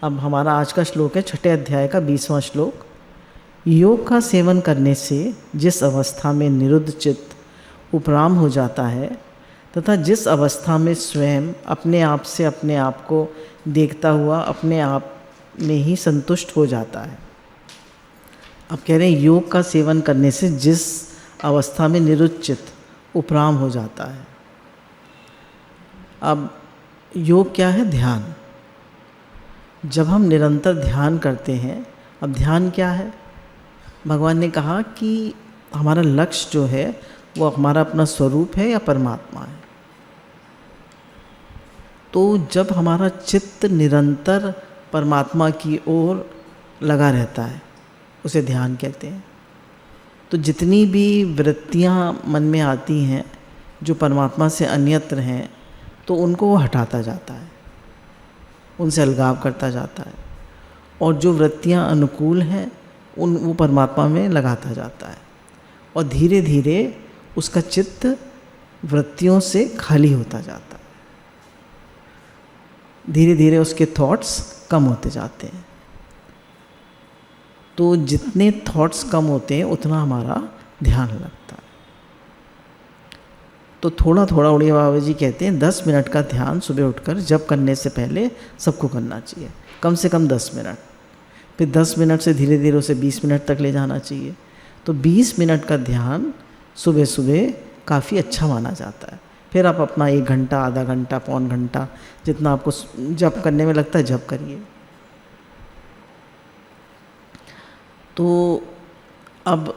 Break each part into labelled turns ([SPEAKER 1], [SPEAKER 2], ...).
[SPEAKER 1] अब हमारा आज का श्लोक है 6ठे अध्याय का 20वां श्लोक। योग का सेवन करने से जिस अवस्था में निरुद्ध चित्त उपराम हो जाता है तथा जिस अवस्था में स्वयं अपने आप से अपने आप को देखता हुआ अपने आप में ही संतुष्ट हो जाता है। अब कह रहे हैं योग का सेवन करने से जिस अवस्था में निरुद्ध चित्त उपराम हो जाता है। अब योग क्या है? ध्यान। जब हम निरंतर ध्यान करते हैं, अब ध्यान क्या है? भगवान ने कहा कि हमारा लक्ष्य जो है वो हमारा अपना स्वरूप है या परमात्मा है। तो जब हमारा चित्त निरंतर परमात्मा की ओर लगा रहता है उसे ध्यान कहते हैं। तो जितनी भी वृत्तियाँ मन में आती हैं जो परमात्मा से अन्यत्र हैं तो उनको वो हटाता जाता है, उनसे अलगाव करता जाता है, और जो वृत्तियाँ अनुकूल हैं वो परमात्मा में लगाता जाता है, और धीरे धीरे उसका चित्त वृत्तियों से खाली होता जाता है। धीरे धीरे उसके थॉट्स कम होते जाते हैं। तो जितने थॉट्स कम होते हैं उतना हमारा ध्यान लगता है। तो थोड़ा थोड़ा उड़िया बाबा जी कहते हैं 10 मिनट का ध्यान सुबह उठकर जप करने से पहले सबको करना चाहिए, कम से कम 10 मिनट। फिर 10 मिनट से धीरे धीरे उसे 20 मिनट तक ले जाना चाहिए। तो 20 मिनट का ध्यान सुबह सुबह काफ़ी अच्छा माना जाता है। फिर आप अपना 1 घंटा, आधा घंटा, पौन घंटा, जितना आपको जप करने में लगता है जप करिए। तो अब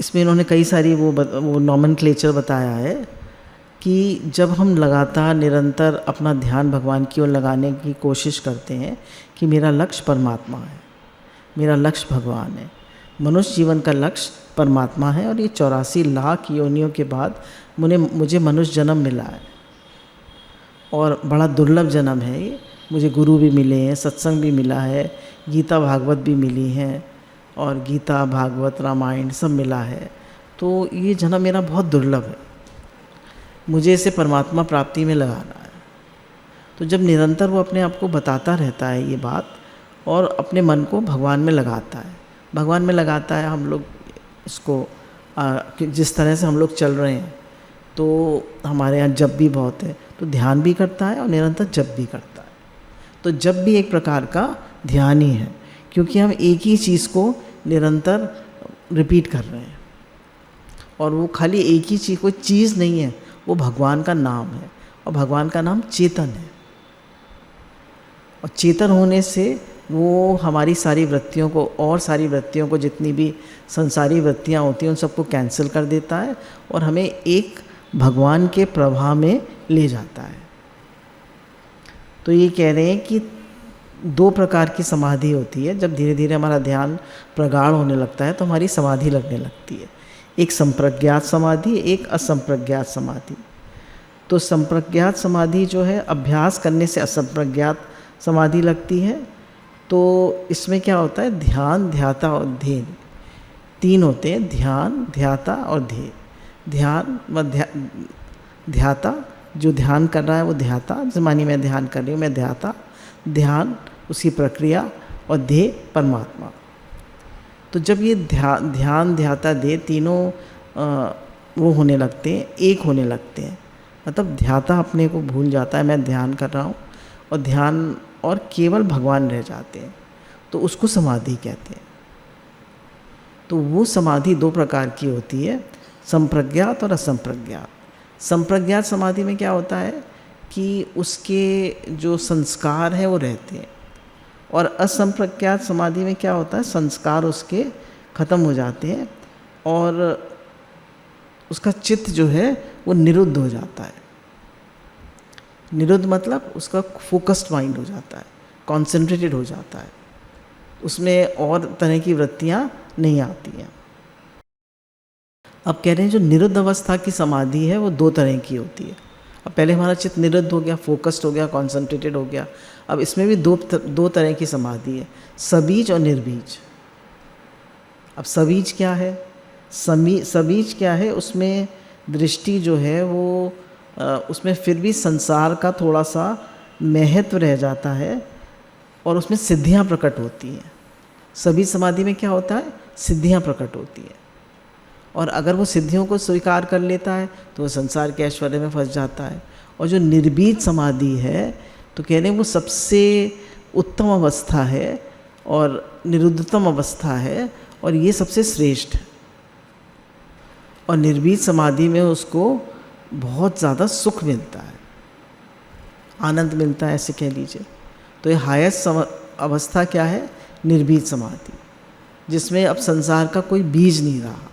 [SPEAKER 1] इसमें इन्होंने कई सारी वो नॉमेनक्लेचर बताया है कि जब हम लगातार निरंतर अपना ध्यान भगवान की ओर लगाने की कोशिश करते हैं कि मेरा लक्ष्य परमात्मा है, मेरा लक्ष्य भगवान है, मनुष्य जीवन का लक्ष्य परमात्मा है, और ये 84 लाख योनियों के बाद मुझे मनुष्य जन्म मिला है और बड़ा दुर्लभ जन्म है ये। मुझे गुरु भी मिले हैं, सत्संग भी मिला है, गीता भागवत भी मिली हैं, और गीता भागवत रामायण सब मिला है। तो ये जन्म मेरा बहुत दुर्लभ है, मुझे इसे परमात्मा प्राप्ति में लगाना है। तो जब निरंतर वो अपने आप को बताता रहता है ये बात और अपने मन को भगवान में लगाता है, भगवान में लगाता है, हम लोग इसको जिस तरह से हम लोग चल रहे हैं तो हमारे यहाँ जप भी बहुत है, तो ध्यान भी करता है और निरंतर जप भी करता है। तो जप भी एक प्रकार का ध्यान ही है, क्योंकि हम एक ही चीज़ को निरंतर रिपीट कर रहे हैं, और वो खाली एक ही चीज़, कोई चीज़ नहीं है, वो भगवान का नाम है, और भगवान का नाम चेतन है। और चेतन होने से वो हमारी सारी वृत्तियों को, और सारी वृत्तियों को, जितनी भी संसारी वृत्तियाँ होती हैं उन सबको कैंसिल कर देता है और हमें एक भगवान के प्रवाह में ले जाता है। तो ये कह रहे हैं कि 2 प्रकार की समाधि होती है। जब धीरे धीरे हमारा ध्यान प्रगाढ़ होने लगता है तो हमारी समाधि लगने लगती है। एक संप्रज्ञात समाधि, एक असंप्रज्ञात समाधि। तो संप्रज्ञात समाधि जो है, अभ्यास करने से असंप्रज्ञात समाधि लगती है। तो इसमें क्या होता है? ध्यान, ध्याता और ध्येय 3 होते हैं, ध्यान, ध्याता और ध्येय। ध्यान व ध्याता, जो ध्यान कर रहा है वो ध्याता, जैसे मानिए मैं ध्यान कर रही हूँ, मैं ध्याता, ध्यान उसकी प्रक्रिया, और ध्येय परमात्मा। तो जब ये ध्यान, ध्याता, ध्येय तीनों वो होने लगते हैं, एक होने लगते हैं, मतलब ध्याता अपने को भूल जाता है, मैं ध्यान कर रहा हूँ, और ध्यान और केवल भगवान रह जाते हैं, तो उसको समाधि कहते हैं। तो वो समाधि 2 प्रकार की होती है, संप्रज्ञात और असंप्रज्ञात। संप्रज्ञात समाधि में क्या होता है कि उसके जो संस्कार हैं वो रहते हैं, और असंप्रज्ञात समाधि में क्या होता है, संस्कार उसके ख़त्म हो जाते हैं और उसका चित्त जो है वो निरुद्ध हो जाता है। निरुद्ध मतलब उसका फोकस्ड माइंड हो जाता है, कॉन्सेंट्रेटेड हो जाता है, उसमें और तरह की वृत्तियाँ नहीं आती हैं। अब कह रहे हैं जो निरुद्ध अवस्था की समाधि है वो 2 तरह की होती है। अब पहले हमारा चित्त निरुद्ध हो गया, फोकस्ड हो गया, कॉन्सेंट्रेटेड हो गया। अब इसमें भी दो तरह की समाधि है, सबीज और निर्बीज। अब सबीज क्या है? सबीज क्या है? उसमें दृष्टि जो है वो उसमें फिर भी संसार का थोड़ा सा महत्व रह जाता है, और उसमें सिद्धियां प्रकट होती हैं। सभी समाधि में क्या होता है, सिद्धियां प्रकट होती हैं। और अगर वो सिद्धियों को स्वीकार कर लेता है तो वो संसार के ऐश्वर्य में फंस जाता है। और जो निर्बीज समाधि है तो कह रहे हैं वो सबसे उत्तम अवस्था है और निरुद्धतम अवस्था है, और ये सबसे श्रेष्ठ है। और निर्बीज समाधि में उसको बहुत ज़्यादा सुख मिलता है, आनंद मिलता है, ऐसे कह लीजिए। तो ये हाईएस्ट अवस्था क्या है, निर्बीज समाधि, जिसमें अब संसार का कोई बीज नहीं रहा।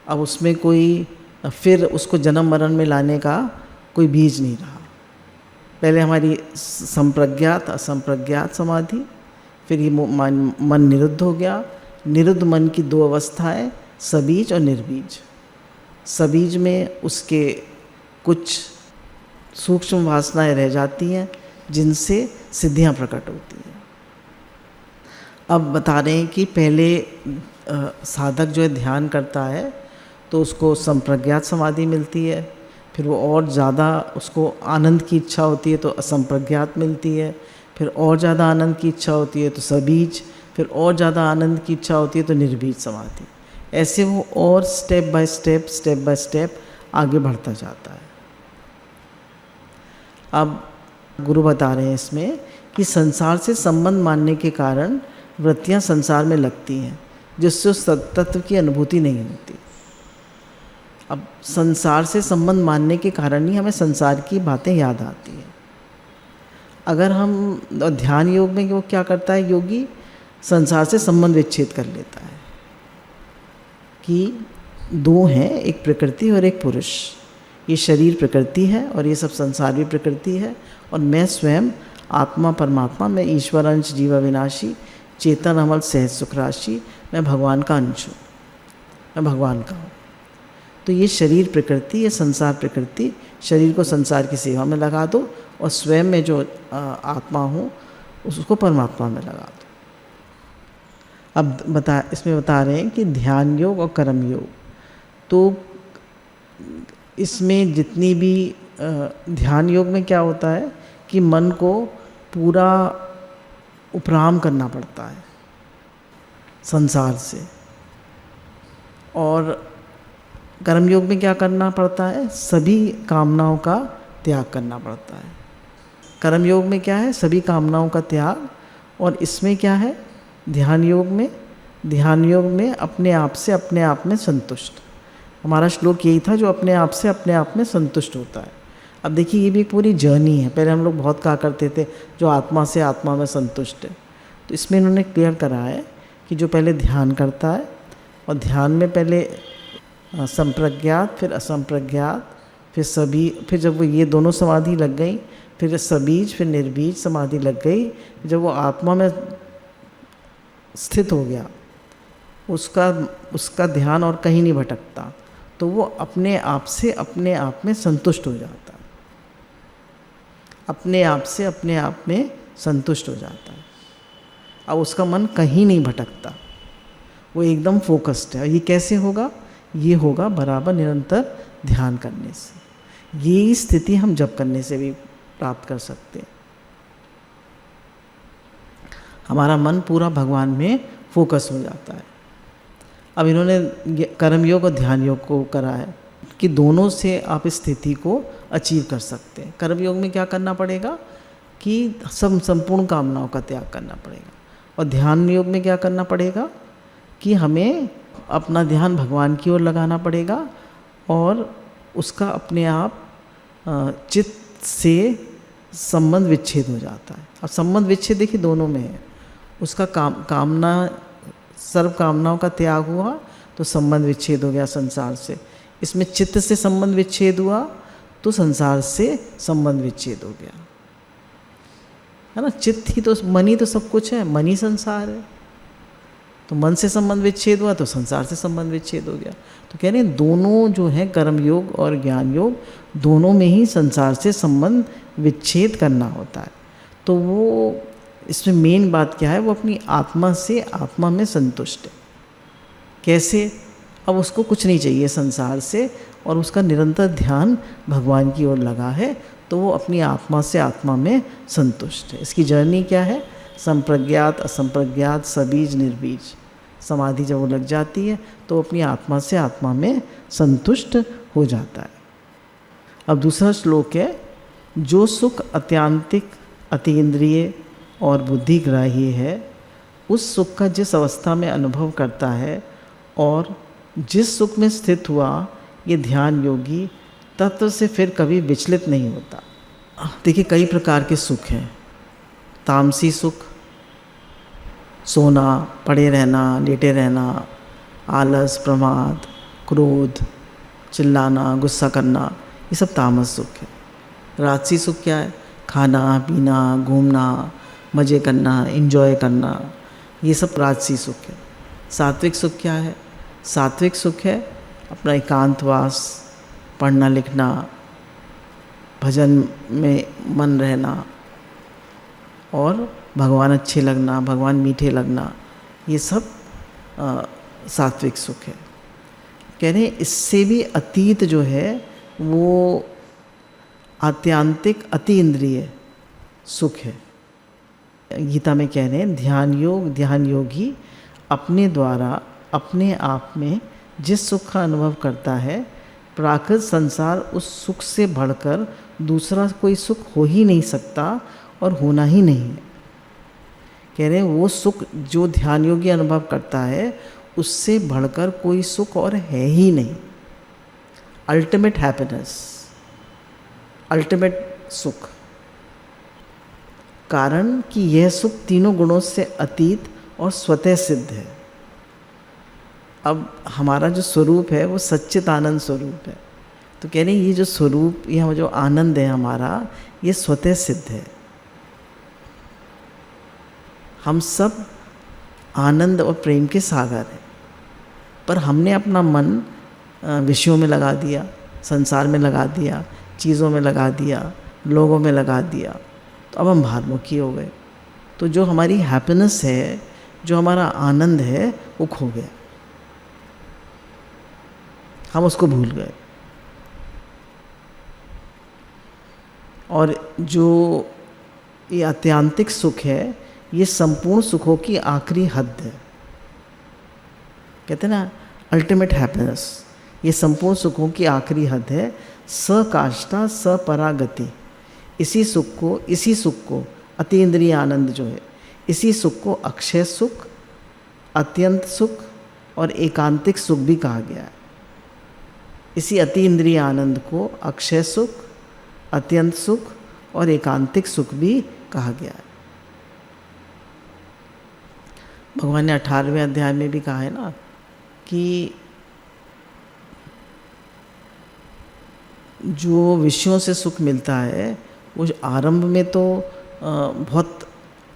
[SPEAKER 1] अब उसमें कोई फिर उसको जन्म मरण में लाने का कोई बीज नहीं रहा। पहले हमारी संप्रज्ञात असंप्रज्ञात समाधि, फिर ये मन निरुद्ध हो गया। निरुद्ध मन की दो अवस्थाएं, सबीज और निर्बीज। सबीज में उसके कुछ सूक्ष्म वासनाएं रह जाती हैं जिनसे सिद्धियां प्रकट होती हैं। अब बता रहे हैं कि पहले साधक जो है ध्यान करता है तो उसको संप्रज्ञात समाधि मिलती है, फिर वो और ज़्यादा उसको आनंद की इच्छा होती है तो असंप्रज्ञात मिलती है, फिर और ज़्यादा आनंद की इच्छा होती है तो सबीज, फिर और ज़्यादा आनंद की इच्छा होती है तो निर्बीज समाधि। ऐसे वो और स्टेप बाय स्टेप आगे बढ़ता जाता है। अब गुरु बता रहे हैं इसमें कि संसार से संबंध मानने के कारण वृत्तियां संसार में लगती हैं, जिससे उस तत्व की अनुभूति नहीं होती। अब संसार से संबंध मानने के कारण ही हमें संसार की बातें याद आती हैं। अगर हम ध्यान योग में वो क्या करता है योगी, संसार से संबंध विच्छेद कर लेता है कि दो हैं, एक प्रकृति और एक पुरुष। ये शरीर प्रकृति है और ये सब संसार भी प्रकृति है, और मैं स्वयं आत्मा परमात्मा, मैं ईश्वर अंश जीव अविनाशी, चेतन अमल सहज सुख राशि, मैं भगवान का अंश हूँ, मैं भगवान का हूँ। तो ये शरीर प्रकृति, ये संसार प्रकृति, शरीर को संसार की सेवा में लगा दो और स्वयं में जो आत्मा हूँ उसको परमात्मा में लगा दो। अब इसमें बता रहे हैं कि ध्यान योग और कर्म योग, तो इसमें जितनी भी ध्यान योग में क्या होता है कि मन को पूरा उपराम करना पड़ता है संसार से, और कर्म योग में क्या करना पड़ता है, सभी कामनाओं का त्याग करना पड़ता है। कर्म योग में क्या है, सभी कामनाओं का त्याग, और इसमें क्या है, ध्यान योग में अपने आप से अपने आप में संतुष्ट। हमारा श्लोक यही था, जो अपने आप से अपने आप में संतुष्ट होता है। अब देखिए ये भी एक पूरी जर्नी है। पहले हम लोग बहुत कहा करते थे जो आत्मा से आत्मा में संतुष्ट है, तो इसमें इन्होंने क्लियर करा है कि जो पहले ध्यान करता है, और ध्यान में पहले संप्रज्ञात, फिर असंप्रज्ञात, फिर सभी, फिर जब वो ये दोनों समाधि लग गई, फिर सबीज, फिर निर्बीज समाधि लग गई, जब वो आत्मा में स्थित हो गया, उसका ध्यान और कहीं नहीं भटकता, तो वो अपने आप से अपने आप में संतुष्ट हो जाता है, अपने आप से अपने आप में संतुष्ट हो जाता है। अब उसका मन कहीं नहीं भटकता, वो एकदम फोकस्ड है। ये कैसे होगा, ये होगा बराबर निरंतर ध्यान करने से। ये स्थिति हम जप करने से भी प्राप्त कर सकते हैं। हमारा मन पूरा भगवान में फोकस हो जाता है। अब इन्होंने कर्म योग और ध्यान योग को करा है कि दोनों से आप इस स्थिति को अचीव कर सकते हैं। कर्म योग में क्या करना पड़ेगा कि संपूर्ण कामनाओं का त्याग करना पड़ेगा, और ध्यान योग में क्या करना पड़ेगा कि हमें अपना ध्यान भगवान की ओर लगाना पड़ेगा, और उसका अपने आप चित्त से संबंध विच्छेद हो जाता है। अब संबंध विच्छेद देखिए दोनों में है। उसका कामना, सर्व कामनाओं का त्याग हुआ तो संबंध विच्छेद हो गया संसार से। इसमें चित्त से संबंध विच्छेद हुआ तो संसार से संबंध विच्छेद हो गया, है ना। चित्त ही तो, मन ही तो सब कुछ है, मन ही संसार है। तो मन से संबंध विच्छेद हुआ तो संसार से संबंध विच्छेद हो गया। तो कह रहे हैं दोनों जो हैं, कर्म योग और ज्ञान योग, दोनों में ही संसार से संबंध विच्छेद करना होता है। तो वो इसमें मेन बात क्या है, वो अपनी आत्मा से आत्मा में संतुष्ट है। कैसे, अब उसको कुछ नहीं चाहिए संसार से, और उसका निरंतर ध्यान भगवान की ओर लगा है, तो वो अपनी आत्मा से आत्मा में संतुष्ट है। इसकी जर्नी क्या है? संप्रज्ञात, असंप्रज्ञात, सबीज, निर्बीज। समाधि जब वो लग जाती है तो अपनी आत्मा से आत्मा में संतुष्ट हो जाता है। अब दूसरा श्लोक है, जो सुख अत्यांतिक, अतीन्द्रिय और बुद्धिग्राही है, उस सुख का जिस अवस्था में अनुभव करता है और जिस सुख में स्थित हुआ ये ध्यान योगी तत्व से फिर कभी विचलित नहीं होता। देखिए, कई प्रकार के सुख हैं। तामसी सुख, सोना, पड़े रहना, लेटे रहना, आलस, प्रमाद, क्रोध, चिल्लाना, गुस्सा करना, ये सब तामस सुख है। राजसी सुख क्या है? खाना, पीना, घूमना, मज़े करना, एंजॉय करना, ये सब राजसी सुख है। सात्विक सुख क्या है? सात्विक सुख है अपना एकांतवास, पढ़ना लिखना, भजन में मन रहना और भगवान अच्छे लगना, भगवान मीठे लगना, ये सब सात्विक सुख है। कह रहे हैं इससे भी अतीत जो है वो आत्यांतिक, अति इंद्रिय सुख है। गीता में कह रहे हैं ध्यान योगी अपने द्वारा अपने आप में जिस सुख का अनुभव करता है, प्राकृत संसार उस सुख से बढ़कर दूसरा कोई सुख हो ही नहीं सकता और होना ही नहीं है। कह रहे हैं वो सुख जो ध्यान योगी अनुभव करता है उससे बढ़कर कोई सुख और है ही नहीं। अल्टीमेट हैप्पीनेस, अल्टीमेट सुख। कारण कि यह सुख तीनों गुणों से अतीत और स्वतः सिद्ध है। अब हमारा जो स्वरूप है वो सच्चित आनंद स्वरूप है। तो कह रहे हैं ये जो स्वरूप, ये जो आनंद है हमारा, ये स्वतः सिद्ध है। हम सब आनंद और प्रेम के सागर हैं, पर हमने अपना मन विषयों में लगा दिया, संसार में लगा दिया, चीज़ों में लगा दिया, लोगों में लगा दिया, तो अब हम भारमुखी हो गए। तो जो हमारी हैप्पीनेस है, जो हमारा आनंद है, वो खो गया, हम उसको भूल गए। और जो ये आत्यांतिक सुख है, ये संपूर्ण सुखों की आखिरी हद है। कहते हैं ना अल्टीमेट हैप्पीनेस, ये संपूर्ण सुखों की आखिरी हद है। सकाष्ठा सपरागति, इसी सुख को अतीन्द्रिय आनंद जो है, इसी सुख को अक्षय सुख, अत्यंत सुख और एकांतिक सुख भी कहा गया है। इसी अतीन्द्रिय आनंद को अक्षय सुख, अत्यंत सुख और एकांतिक सुख भी कहा गया है। भगवान ने 18वें अध्याय में भी कहा है ना कि जो विषयों से सुख मिलता है वो आरंभ में तो बहुत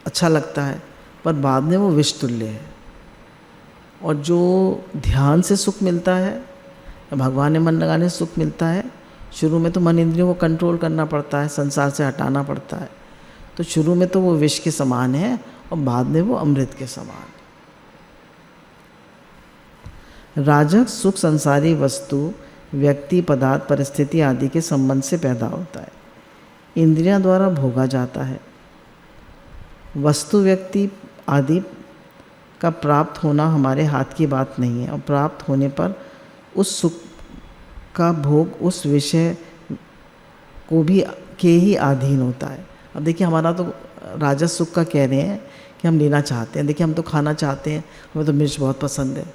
[SPEAKER 1] अच्छा लगता है, पर बाद में वो विष तुल्य है। और जो ध्यान से सुख मिलता है, भगवान में मन लगाने से सुख मिलता है, शुरू में तो मन इंद्रियों को कंट्रोल करना पड़ता है, संसार से हटाना पड़ता है, तो शुरू में तो वो विष के समान है और बाद में वो अमृत के समान। राजक सुख संसारी वस्तु, व्यक्ति, पदार्थ, परिस्थिति आदि के संबंध से पैदा होता है, इंद्रियां द्वारा भोगा जाता है। वस्तु, व्यक्ति आदि का प्राप्त होना हमारे हाथ की बात नहीं है, और प्राप्त होने पर उस सुख का भोग उस विषय को भी के ही अधीन होता है। अब देखिए, हमारा तो राजस सुख का कह रहे हैं कि हम लेना चाहते हैं। देखिए, हम तो खाना चाहते हैं, हमें तो मिर्च बहुत पसंद है,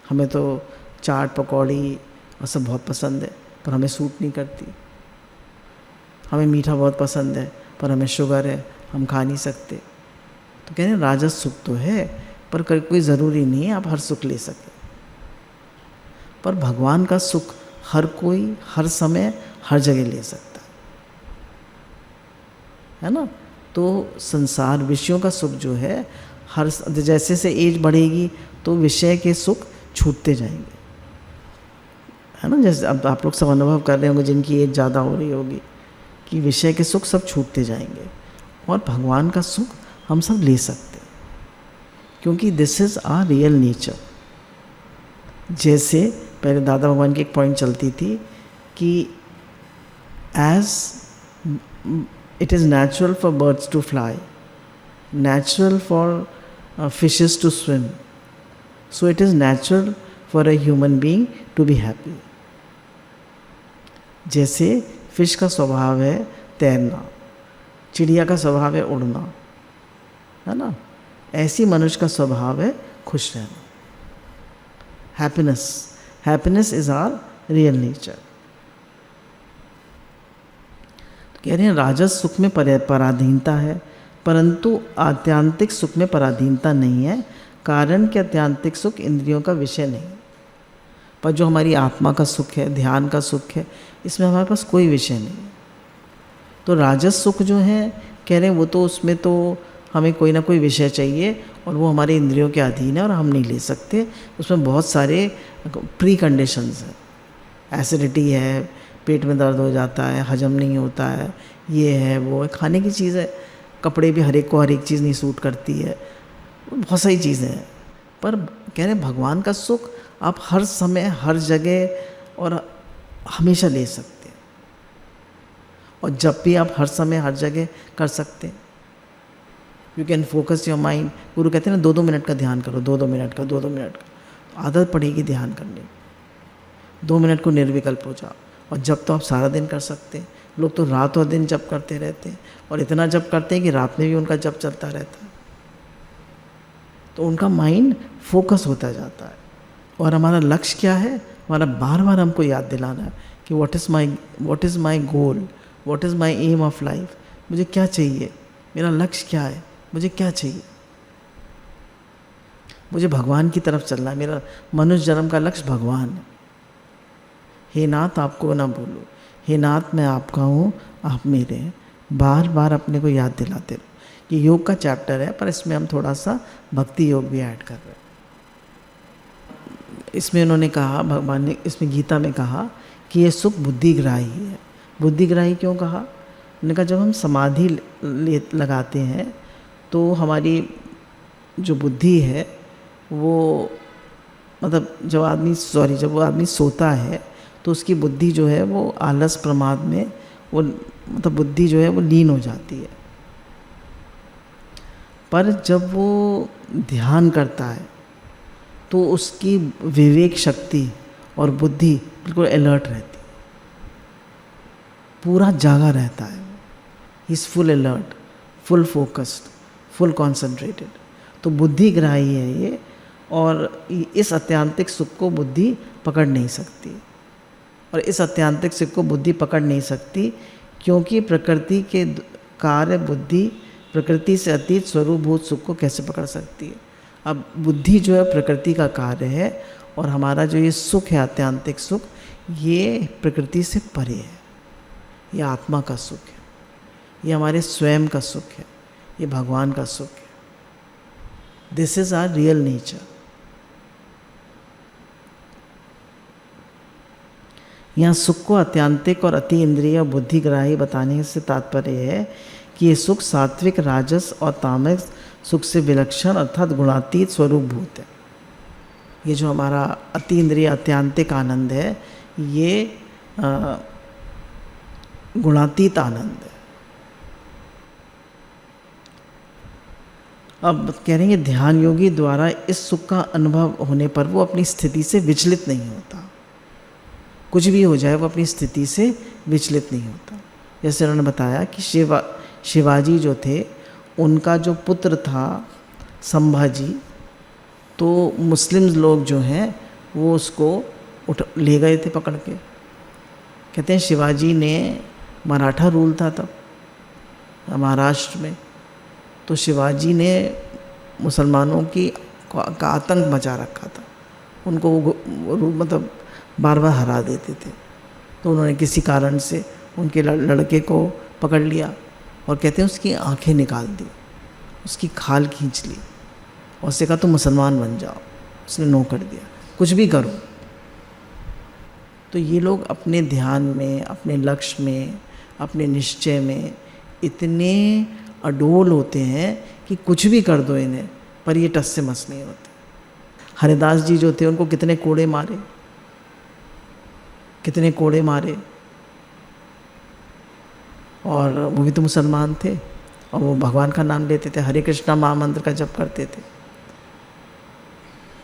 [SPEAKER 1] हमें तो चाट पकौड़ी और सब बहुत पसंद है, पर हमें सूट नहीं करती। हमें मीठा बहुत पसंद है, पर हमें शुगर है, हम खा नहीं सकते। तो कह रहे हैं राजस सुख तो है, पर कोई ज़रूरी नहीं है आप हर सुख ले सके। पर भगवान का सुख हर कोई, हर समय, हर जगह ले सकता है ना। तो संसार विषयों का सुख जो है, हर जैसे से एज बढ़ेगी तो विषय के सुख छूटते जाएंगे, है ना। जैसे अब आप लोग सब अनुभव कर रहे होंगे जिनकी एज ज़्यादा हो रही होगी कि विषय के सुख सब छूटते जाएंगे, और भगवान का सुख हम सब ले सकते हैं, क्योंकि this is our real nature. जैसे पहले दादा भगवान की एक पॉइंट चलती थी कि as it is natural for birds to fly, natural for fishes to swim. So it is natural for a human being to be happy. जैसे फिश का स्वभाव है तैरना, चिड़िया का स्वभाव है उड़ना, है ना, ऐसी मनुष्य का स्वभाव है खुश रहना. Happiness is our real nature. कह रहे हैं राजस सुख में पराधीनता है, परंतु आत्यांतिक सुख में पराधीनता नहीं है, कारण कि आत्यांतिक सुख इंद्रियों का विषय नहीं. पर जो हमारी आत्मा का सुख है, ध्यान का सुख है, इसमें हमारे पास कोई विषय नहीं. तो राजस सुख जो है, कह रहे हैं वो तो उसमें तो हमें कोई ना कोई विषय चाहिए और वो हमारे इंद्रियों के अधीन है और हम नहीं ले सकते. उसमें बहुत सारे प्री कंडीशंस हैं. एसिडिटी है, पेट में दर्द हो जाता है, हजम नहीं होता है, ये है वो है, खाने की चीज़ है, कपड़े भी हर एक को हर एक चीज़ नहीं सूट करती है, बहुत सारी चीज़ें हैं. पर कह रहे हैं भगवान का सुख आप हर समय हर जगह और हमेशा ले सकते हैं, और जब भी आप हर समय हर जगह कर सकते हैं. You can focus your mind. गुरु कहते हैं ना 2-2 मिनट का ध्यान करो, 2-2 मिनट का, 2-2 मिनट का. आदत पड़ेगी ध्यान करने की. 2 मिनट को निर्विकल्प हो जाओ. और जब तो आप सारा दिन कर सकते हैं. लोग तो रात और दिन जप करते रहते हैं, और इतना जप करते हैं कि रात में भी उनका जप चलता रहता है. तो उनका माइंड फोकस होता जाता है. और हमारा लक्ष्य क्या है, हमारा बार बार हमको याद दिलाना है कि what is my goal, what is my aim of life. मुझे क्या चाहिए, मेरा लक्ष्य क्या है, मुझे क्या चाहिए. मुझे भगवान की तरफ चलना है. मेरा मनुष्य जन्म का लक्ष्य भगवान है. हे नाथ आपको ना भूलो, हे नाथ मैं आपका हूँ, आप मेरे हैं. बार बार अपने को याद दिलाते रहो. ये योग का चैप्टर है, पर इसमें हम थोड़ा सा भक्ति योग भी ऐड कर रहे हैं. इसमें उन्होंने कहा, भगवान ने इसमें गीता में कहा कि ये सुख बुद्धिग्राही है. बुद्धिग्राही क्यों कहा? उन्होंने कहा जब हम समाधि लगाते हैं तो हमारी जो बुद्धि है वो, मतलब जब वो आदमी सोता है तो उसकी बुद्धि जो है वो आलस प्रमाद में, वो मतलब बुद्धि जो है वो लीन हो जाती है. पर जब वो ध्यान करता है तो उसकी विवेक शक्ति और बुद्धि बिल्कुल अलर्ट रहती है, पूरा जागा रहता है. He is full alert, full focused, full concentrated. तो बुद्धिग्राही है ये, और इस आत्यांतिक सुख को बुद्धि पकड़ नहीं सकती. और इस आत्यांतिक सुख को बुद्धि पकड़ नहीं सकती क्योंकि प्रकृति के कार्य बुद्धि प्रकृति से अतीत स्वरूपभूत सुख को कैसे पकड़ सकती है. अब बुद्धि जो है प्रकृति का कार्य है, और हमारा जो ये सुख है आत्यांतिक सुख, ये प्रकृति से परे है. ये आत्मा का सुख है, ये हमारे स्वयं का सुख है, ये भगवान का सुख है. This is our real nature. यहाँ सुख को आत्यांतिक और अति इंद्रिय बुद्धिग्राही बताने से तात्पर्य है कि ये सुख सात्विक, राजस और तामस सुख से विलक्षण अर्थात गुणातीत स्वरूपभूत है. ये जो हमारा अति इंद्रिय आत्यांतिक आनंद है, ये गुणातीत आनंद है. अब कह रहे हैं ध्यान योगी द्वारा इस सुख का अनुभव होने पर वो अपनी स्थिति से विचलित नहीं होता. कुछ भी हो जाए वो अपनी स्थिति से विचलित नहीं होता. जैसे उन्होंने बताया कि शिवाजी जो थे, उनका जो पुत्र था संभाजी, तो मुस्लिम लोग जो हैं वो उसको ले गए थे पकड़ के. कहते हैं शिवाजी ने, मराठा रूल था तब महाराष्ट्र में, तो शिवाजी ने मुसलमानों का आतंक मचा रखा था. उनको वो मतलब बार बार हरा देते थे. तो उन्होंने किसी कारण से उनके लड़के को पकड़ लिया और कहते हैं उसकी आंखें निकाल दी, उसकी खाल खींच ली और उससे कहा तुम मुसलमान बन जाओ. उसने नो कर दिया, कुछ भी करो. तो ये लोग अपने ध्यान में, अपने लक्ष्य में, अपने निश्चय में इतने अडोल होते हैं कि कुछ भी कर दो इन्हें, पर ये टस से मस नहीं होते. हरिदास जी जो थे उनको कितने कोड़े मारे, कितने कोड़े मारे. और वो भी तो मुसलमान थे और वो भगवान का नाम लेते थे, हरे कृष्णा महामंत्र का जप करते थे।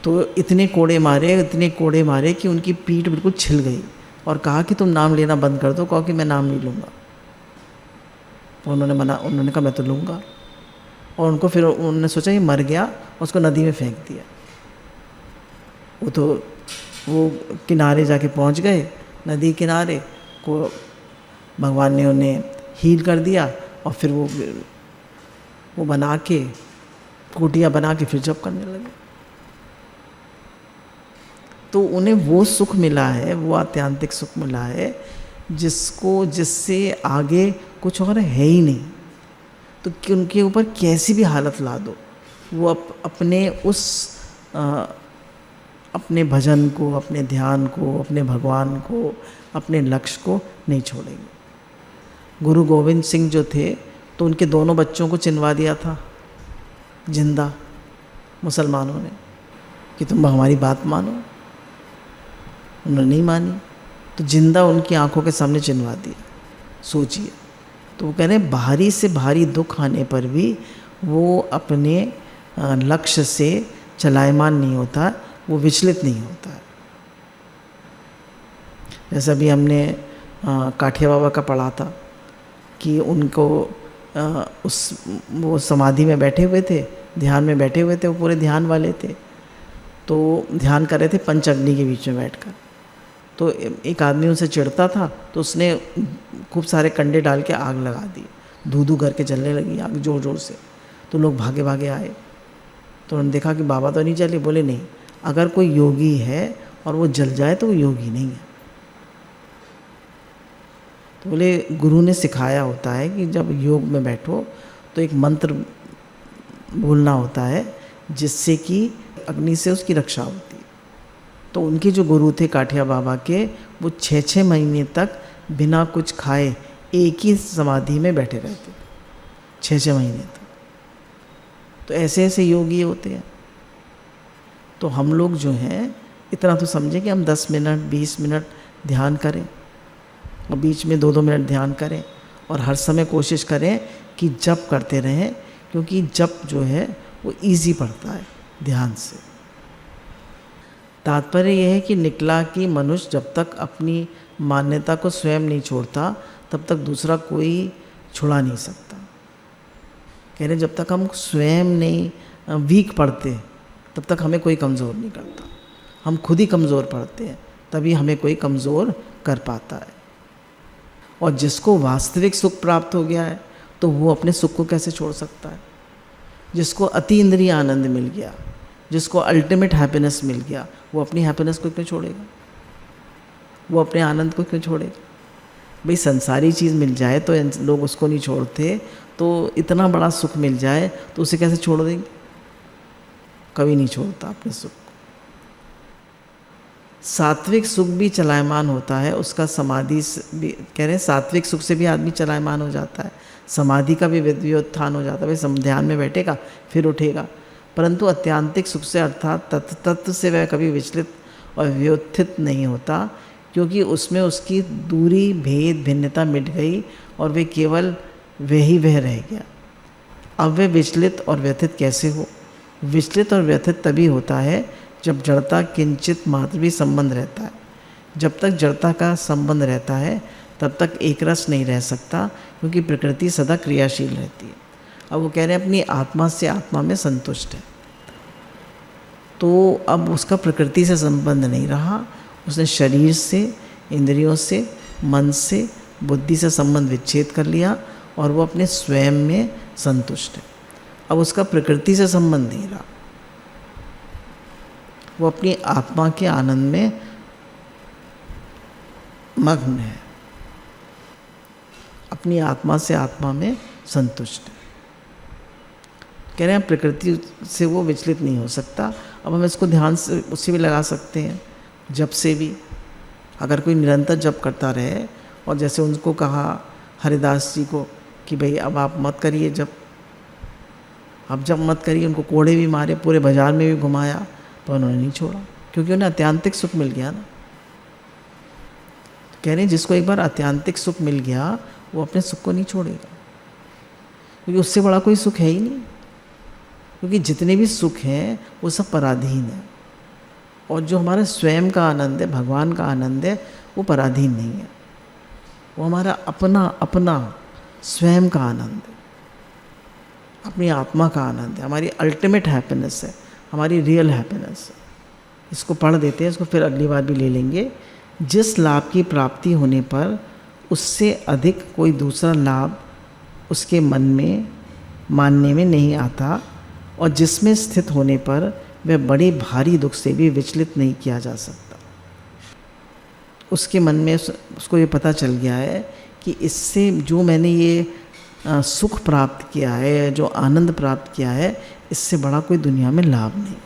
[SPEAKER 1] तो इतने कोड़े मारे कि उनकी पीठ बिल्कुल छिल गई और कहा कि तुम नाम लेना बंद कर दो, कहो कि मैं नाम नहीं लूँगा। तो उन्होंने कहा मैं तो लूँगा। और उनको फिर उन्होंने सोचा ये मर गया, उसको नदी में फेंक दिया। वो किनारे जाके पहुंच गए, नदी किनारे को भगवान ने उन्हें हील कर दिया और फिर वो बना के कुटिया बना के फिर जप करने लगे। तो उन्हें वो सुख मिला है, वो आत्यांतिक सुख मिला है जिससे आगे कुछ और है ही नहीं। तो कि उनके ऊपर कैसी भी हालत ला दो, वो अपने भजन को, अपने ध्यान को, अपने भगवान को, अपने लक्ष्य को नहीं छोड़ेंगे। गुरु गोविंद सिंह जो थे तो उनके दोनों बच्चों को चिनवा दिया था जिंदा मुसलमानों ने कि तुम हमारी बात मानो। उन्होंने नहीं मानी तो जिंदा उनकी आंखों के सामने चिनवा दिया। सोचिए। तो वो कह रहे हैं भारी से भारी दुख आने पर भी वो अपने लक्ष्य से चलायमान नहीं होता, वो विचलित नहीं होता है। जैसा भी हमने काठिया बाबा का पढ़ा था कि उनको वो समाधि में बैठे हुए थे, ध्यान में बैठे हुए थे, वो पूरे ध्यान वाले थे। तो ध्यान कर रहे थे पंच अग्नि के बीच में बैठकर। तो एक आदमी उनसे चिढ़ता था तो उसने खूब सारे कंडे डाल के आग लगा दी, धू धू करके जलने लगी आग ज़ोर ज़ोर से। तो लोग भागे भागे आए तो उन्होंने देखा कि बाबा तो नहीं जले। बोले नहीं, अगर कोई योगी है और वो जल जाए तो वो योगी नहीं है। तो बोले गुरु ने सिखाया होता है कि जब योग में बैठो तो एक मंत्र बोलना होता है जिससे कि अग्नि से उसकी रक्षा होती है। तो उनके जो गुरु थे काठिया बाबा के, वो 6-6 महीने तक बिना कुछ खाए एक ही समाधि में बैठे रहते थे 6-6 महीने तक। तो ऐसे ऐसे योगी होते हैं। तो हम लोग जो हैं इतना तो समझें कि हम 10 मिनट 20 मिनट ध्यान करें और बीच में 2-2 मिनट ध्यान करें और हर समय कोशिश करें कि जप करते रहें, क्योंकि जप जो है वो इजी पड़ता है ध्यान से। तात्पर्य यह है कि निकला कि मनुष्य जब तक अपनी मान्यता को स्वयं नहीं छोड़ता तब तक दूसरा कोई छुड़ा नहीं सकता। कह रहे जब तक हम स्वयं नहीं वीक पड़ते तब तक हमें कोई कमज़ोर नहीं करता। हम खुद ही कमज़ोर पड़ते हैं तभी हमें कोई कमज़ोर कर पाता है। और जिसको वास्तविक सुख प्राप्त हो गया है तो वो अपने सुख को कैसे छोड़ सकता है। जिसको अति इंद्रिय आनंद मिल गया, जिसको अल्टीमेट हैप्पीनेस मिल गया, वो अपनी हैप्पीनेस को क्यों छोड़ेगा, वो अपने आनंद को क्यों छोड़ेगा। भाई संसारी चीज़ मिल जाए तो लोग उसको नहीं छोड़ते, तो इतना बड़ा सुख मिल जाए तो उसे कैसे छोड़ देंगे। कभी नहीं छोड़ता अपने सुख को। सात्विक सुख भी चलायमान होता है, उसका समाधि भी कह रहे हैं सात्विक सुख से भी आदमी चलायमान हो जाता है, समाधि का भी व्युत्थान हो जाता है। भाई ध्यान में बैठेगा फिर उठेगा, परंतु अत्यांतिक सुख से अर्थात तत्व से वह कभी विचलित और व्युत्थित नहीं होता, क्योंकि उसमें उसकी दूरी भेद भिन्नता मिट गई और वे केवल वह रह गया। अब वह विचलित और व्यथित कैसे हो। विचलित और व्यथित तभी होता है जब जड़ता किंचित मात्र भी संबंध रहता है। जब तक जड़ता का संबंध रहता है तब तक एक रस नहीं रह सकता, क्योंकि प्रकृति सदा क्रियाशील रहती है। अब वो कह रहे हैं अपनी आत्मा से आत्मा में संतुष्ट है, तो अब उसका प्रकृति से संबंध नहीं रहा, उसने शरीर से, इंद्रियों से, मन से, बुद्धि से संबंध विच्छेद कर लिया और वो अपने स्वयं में संतुष्ट है। अब उसका प्रकृति से संबंध नहीं रहा, वो अपनी आत्मा के आनंद में मग्न है, अपनी आत्मा से आत्मा में संतुष्ट है। कह रहे हैं प्रकृति से वो विचलित नहीं हो सकता। अब हम इसको ध्यान से उससे भी लगा सकते हैं, जप से भी। अगर कोई निरंतर जप करता रहे, और जैसे उनको कहा हरिदास जी को कि भाई अब आप मत करिए जप, अब जब मत करिए, उनको कोड़े भी मारे, पूरे बाजार में भी घुमाया, तो उन्होंने नहीं छोड़ा, क्योंकि उन्हें अत्यांतिक सुख मिल गया ना। कह रहे हैं जिसको एक बार अत्यांतिक सुख मिल गया वो अपने सुख को नहीं छोड़ेगा, क्योंकि उससे बड़ा कोई सुख है ही नहीं। क्योंकि जितने भी सुख हैं वो सब पराधीन है, और जो हमारा स्वयं का आनंद है, भगवान का आनंद है, वो पराधीन नहीं है। वो हमारा अपना अपना स्वयं का आनंद है, अपनी आत्मा का आनंद है, हमारी अल्टीमेट हैप्पीनेस है, हमारी रियल हैप्पीनेस है। इसको पढ़ देते हैं, इसको फिर अगली बार भी ले लेंगे। जिस लाभ की प्राप्ति होने पर उससे अधिक कोई दूसरा लाभ उसके मन में मानने में नहीं आता, और जिसमें स्थित होने पर वह बड़े भारी दुख से भी विचलित नहीं किया जा सकता। उसके मन में उसको ये पता चल गया है कि इससे जो मैंने ये सुख प्राप्त किया है, जो आनंद प्राप्त किया है, इससे बड़ा कोई दुनिया में लाभ नहीं।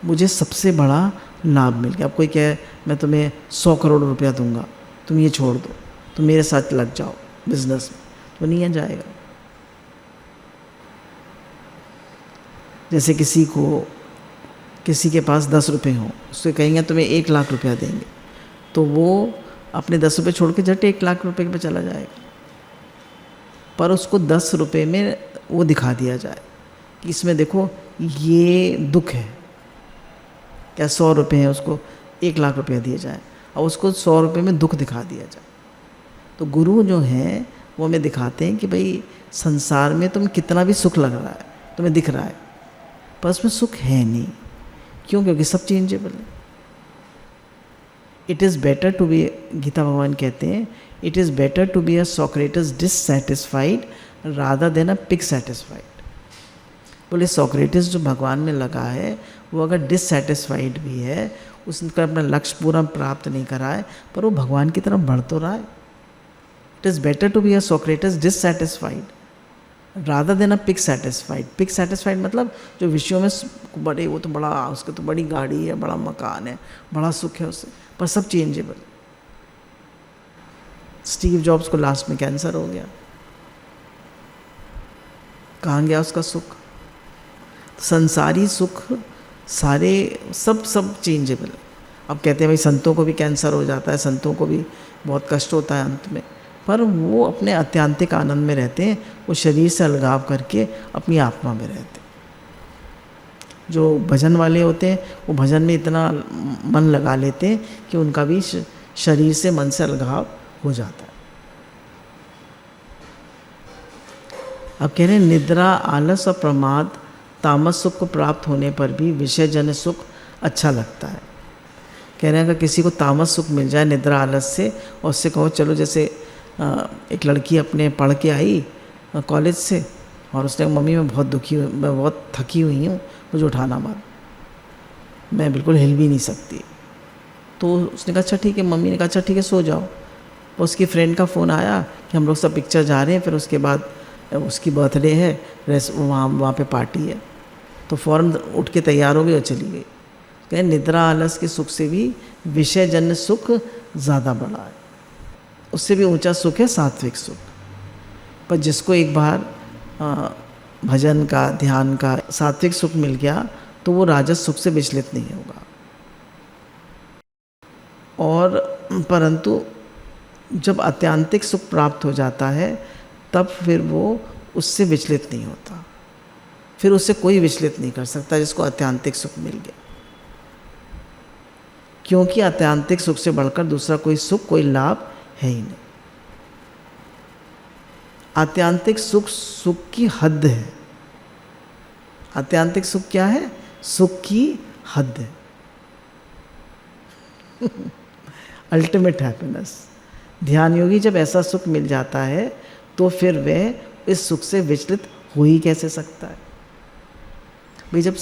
[SPEAKER 1] मुझे सबसे बड़ा लाभ मिल गया। अब कोई कहे मैं तुम्हें 100 करोड़ रुपया दूंगा, तुम ये छोड़ दो, तुम मेरे साथ लग जाओ बिजनेस में, तो नहीं जाएगा। जैसे किसी के पास 10 रुपये हों, उससे कहेंगे तुम्हें 1 लाख रुपया देंगे, तो वो अपने 10 रुपये छोड़ के झट 1 लाख रुपये पे चला जाएगा। पर उसको 10 रुपये में वो दिखा दिया जाए कि इसमें देखो ये दुख है, क्या 100 रुपये है, उसको 1 लाख रुपया दिया जाए, और उसको 100 रुपये में दुख दिखा दिया जाए। तो गुरु जो हैं वो हमें दिखाते हैं कि भाई संसार में तुम कितना भी सुख लग रहा है, तुम्हें दिख रहा है, पर उसमें सुख है नहीं। क्यों? क्योंकि सब चेंजेबल है। It is better to be, Gita भगवान कहते हैं, it is better to be a Socrates dissatisfied rather than a pig satisfied. बोले सोक्रेटिस जो भगवान में लगा है, वो अगर डिससैटिस्फाइड भी है, उसका अपना लक्ष्य पूरा प्राप्त नहीं करा है, पर वो भगवान की तरफ बढ़ तो रहा है। It is better to be a Socrates dissatisfied rather than a pig satisfied. Pig satisfied मतलब जो विषयों में बड़े, वो तो बड़ा, उसके तो बड़ी गाड़ी है, बड़ा मकान है, बड़ा सुख है उससे, पर सब चेंजेबल। स्टीव जॉब्स को लास्ट में कैंसर हो गया, कहाँ गया उसका सुख? संसारी सुख सारे सब चेंजेबल है। अब कहते हैं भाई संतों को भी कैंसर हो जाता है, संतों को भी बहुत कष्ट होता है अंत में, पर वो अपने आत्यांतिक आनंद में रहते हैं, वो शरीर से अलगाव करके अपनी आत्मा में रहते हैं। जो भजन वाले होते हैं वो भजन में इतना मन लगा लेते हैं कि उनका भी शरीर से, मन से अलगाव हो जाता है। अब कह रहे हैं निद्रा, आलस और प्रमाद, तामस सुख को प्राप्त होने पर भी विषय जन सुख अच्छा लगता है। कह रहे हैं अगर किसी को तामस सुख मिल जाए निद्रा आलस से, और उससे कहो चलो, जैसे एक लड़की अपने पढ़ के आई कॉलेज से, और उसने मम्मी मैं बहुत दुखी हूँ, मैं बहुत थकी हुई हूँ, मुझे उठाना मत, मैं बिल्कुल हिल भी नहीं सकती। तो उसने कहा अच्छा ठीक है, मम्मी ने कहा अच्छा ठीक है सो जाओ। उसकी फ्रेंड का फ़ोन आया कि हम लोग सब पिक्चर जा रहे हैं, फिर उसके बाद उसकी बर्थडे है, वहाँ पे पार्टी है, तो फ़ौरन उठ के तैयार हो गई और चली गई। कहें निद्रा आलस के सुख से भी विषय जन्य सुख ज़्यादा बड़ा है, उससे भी ऊंचा सुख है सात्विक सुख। पर जिसको एक बार भजन का, ध्यान का सात्विक सुख मिल गया, तो वो राजस सुख से विचलित नहीं होगा। और परंतु जब आत्यांतिक सुख प्राप्त हो जाता है, तब फिर वो उससे विचलित नहीं होता, फिर उससे कोई विचलित नहीं कर सकता जिसको आत्यांतिक सुख मिल गया। क्योंकि आत्यांतिक सुख से बढ़कर दूसरा कोई सुख, कोई लाभ है ही नहीं। आत्यांतिक सुख सुख की हद है। आत्यांतिक सुख क्या है? सुख की हद है। Ultimate happiness. ध्यान योगी जब ऐसा सुख मिल जाता है, तो फिर वह इस सुख से विचलित हो ही कैसे सकता है? भाई जब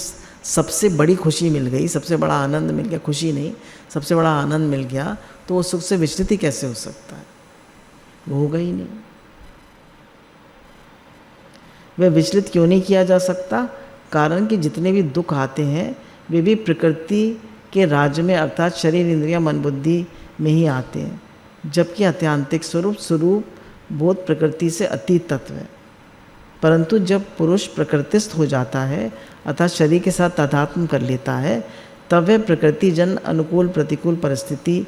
[SPEAKER 1] सबसे बड़ी खुशी मिल गई, सबसे बड़ा आनंद मिल गया, खुशी नहीं, सबसे बड़ा आनंद मिल गया, तो वो सुख से विचलित ही कैसे हो सकता है? वो होगा ही नहीं। वह विचलित क्यों नहीं किया जा सकता? कारण कि जितने भी दुख आते हैं वे भी प्रकृति के राज्य में, अर्थात शरीर, इंद्रिया, मन, बुद्धि में ही आते हैं, जबकि आत्यांतिक स्वरूप बोध प्रकृति से अतीत तत्व है। परंतु जब पुरुष प्रकृतिस्थ हो जाता है, अर्थात शरीर के साथ तादात्म्य कर लेता है, तब वह प्रकृति जन अनुकूल प्रतिकूल परिस्थिति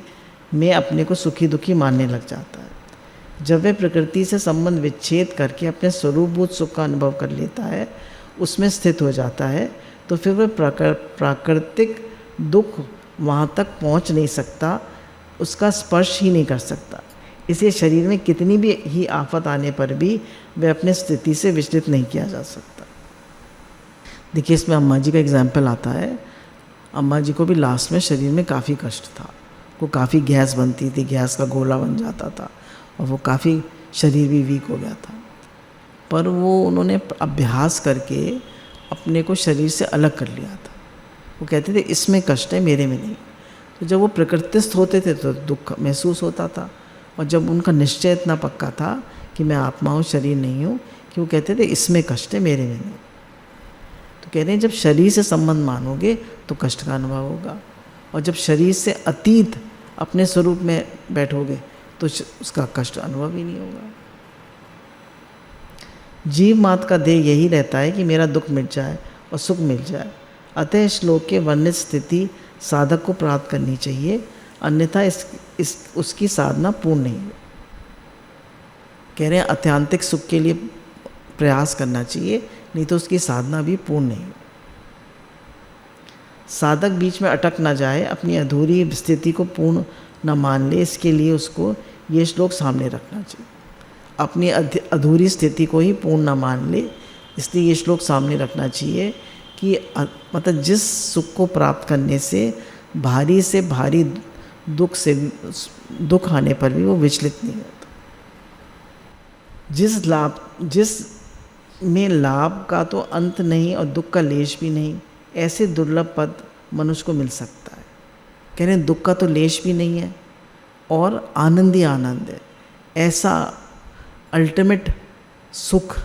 [SPEAKER 1] में अपने को सुखी दुखी मानने लग जाता है। जब वह प्रकृति से संबंध विच्छेद करके अपने स्वरूपभूत सुख का अनुभव कर लेता है, उसमें स्थित हो जाता है, तो फिर वह प्राकृतिक दुख वहाँ तक पहुँच नहीं सकता, उसका स्पर्श ही नहीं कर सकता। इसे शरीर में कितनी भी ही आफत आने पर भी वह अपने स्थिति से विचलित नहीं किया जा सकता। देखिए, इसमें अम्मा जी का एग्जाम्पल आता है। अम्मा जी को भी लास्ट में शरीर में काफ़ी कष्ट था, वो काफ़ी गैस बनती थी, गैस का गोला बन जाता था और वो काफ़ी शरीर भी वीक हो गया था। पर वो उन्होंने अभ्यास करके अपने को शरीर से अलग कर लिया था। वो कहते थे इसमें कष्ट है, मेरे में नहीं। तो जब वो प्रकृतिस्थ होते थे तो दुख महसूस होता था, और जब उनका निश्चय इतना पक्का था कि मैं आत्मा हूँ, शरीर नहीं हूँ, कि वो कहते थे इसमें कष्ट है, मेरे में नहीं। तो कह रहे हैं जब शरीर से संबंध मानोगे तो कष्ट का अनुभव होगा, और जब शरीर से अतीत अपने स्वरूप में बैठोगे तो उसका कष्ट अनुभव ही नहीं होगा। जीव मात्र का ध्येय यही रहता है कि मेरा दुख मिट जाए और सुख मिल जाए। अतः श्लोक के वर्णित स्थिति साधक को प्राप्त करनी चाहिए, अन्यथा उसकी साधना पूर्ण नहीं है। कह रहे हैं आत्यंतिक सुख के लिए प्रयास करना चाहिए, नहीं तो उसकी साधना भी पूर्ण नहीं। साधक बीच में अटक ना जाए, अपनी अधूरी स्थिति को पूर्ण न मान ले, इसके लिए उसको ये श्लोक सामने रखना चाहिए। अपनी अधूरी स्थिति को ही पूर्ण न मान ले, इसलिए ये श्लोक सामने रखना चाहिए कि मतलब जिस सुख को प्राप्त करने से भारी दुख आने पर भी वो विचलित नहीं होता। जिस में लाभ का तो अंत नहीं और दुख का लेश भी नहीं, ऐसे दुर्लभ पद मनुष्य को मिल सकता है। कह रहे हैं दुख का तो लेश भी नहीं है और आनंद ही आनंद है। ऐसा अल्टीमेट सुख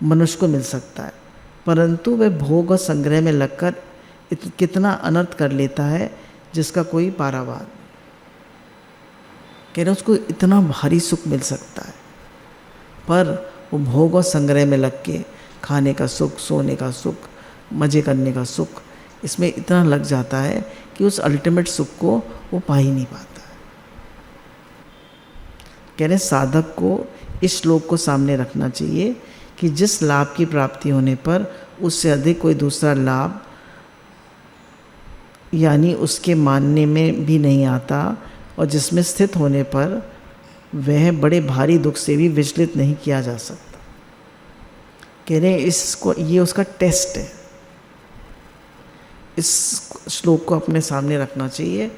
[SPEAKER 1] मनुष्य को मिल सकता है, परंतु वह भोग और संग्रह में लगकर कितना अनर्थ कर लेता है जिसका कोई पारावार नहीं। कह रहे उसको इतना भारी सुख मिल सकता है, पर वो भोग और संग्रह में लग के खाने का सुख, सोने का सुख, मज़े करने का सुख, इसमें इतना लग जाता है कि उस अल्टीमेट सुख को वो पा ही नहीं पाता है। कह रहे साधक को इस श्लोक को सामने रखना चाहिए कि जिस लाभ की प्राप्ति होने पर उससे अधिक कोई दूसरा लाभ यानी उसके मानने में भी नहीं आता, और जिसमें स्थित होने पर वह बड़े भारी दुख से भी विचलित नहीं किया जा सकता। कह रहे हैं इसको, ये उसका टेस्ट है। इस श्लोक को अपने सामने रखना चाहिए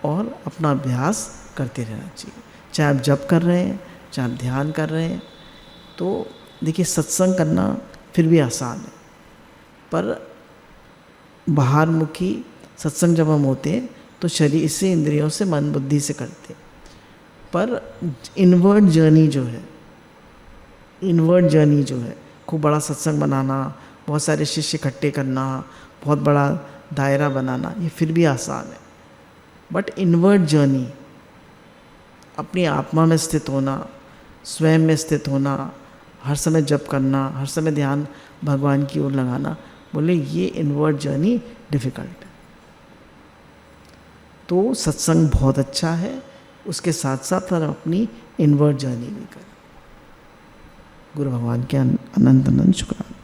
[SPEAKER 1] और अपना अभ्यास करते रहना चाहिए। चाहे आप जप कर रहे हैं, चाहे आप ध्यान कर रहे हैं। तो देखिए, सत्संग करना फिर भी आसान है, पर बाहरमुखी सत्संग जब हम होते हैं तो शरीर से, इंद्रियों से, मन बुद्धि से करते हैं। पर इनवर्ड जर्नी जो है, खूब बड़ा सत्संग बनाना, बहुत सारे शिष्य इकट्ठे करना, बहुत बड़ा दायरा बनाना, ये फिर भी आसान है। बट इनवर्ड जर्नी, अपनी आत्मा में स्थित होना, स्वयं में स्थित होना, हर समय जप करना, हर समय ध्यान भगवान की ओर लगाना, बोले ये इनवर्ड जर्नी डिफ़िकल्ट है। तो सत्संग बहुत अच्छा है, उसके साथ साथ हम अपनी इनवर्ड जर्नी भी करें। गुरु भगवान के अनंत अनंत शुक्राना।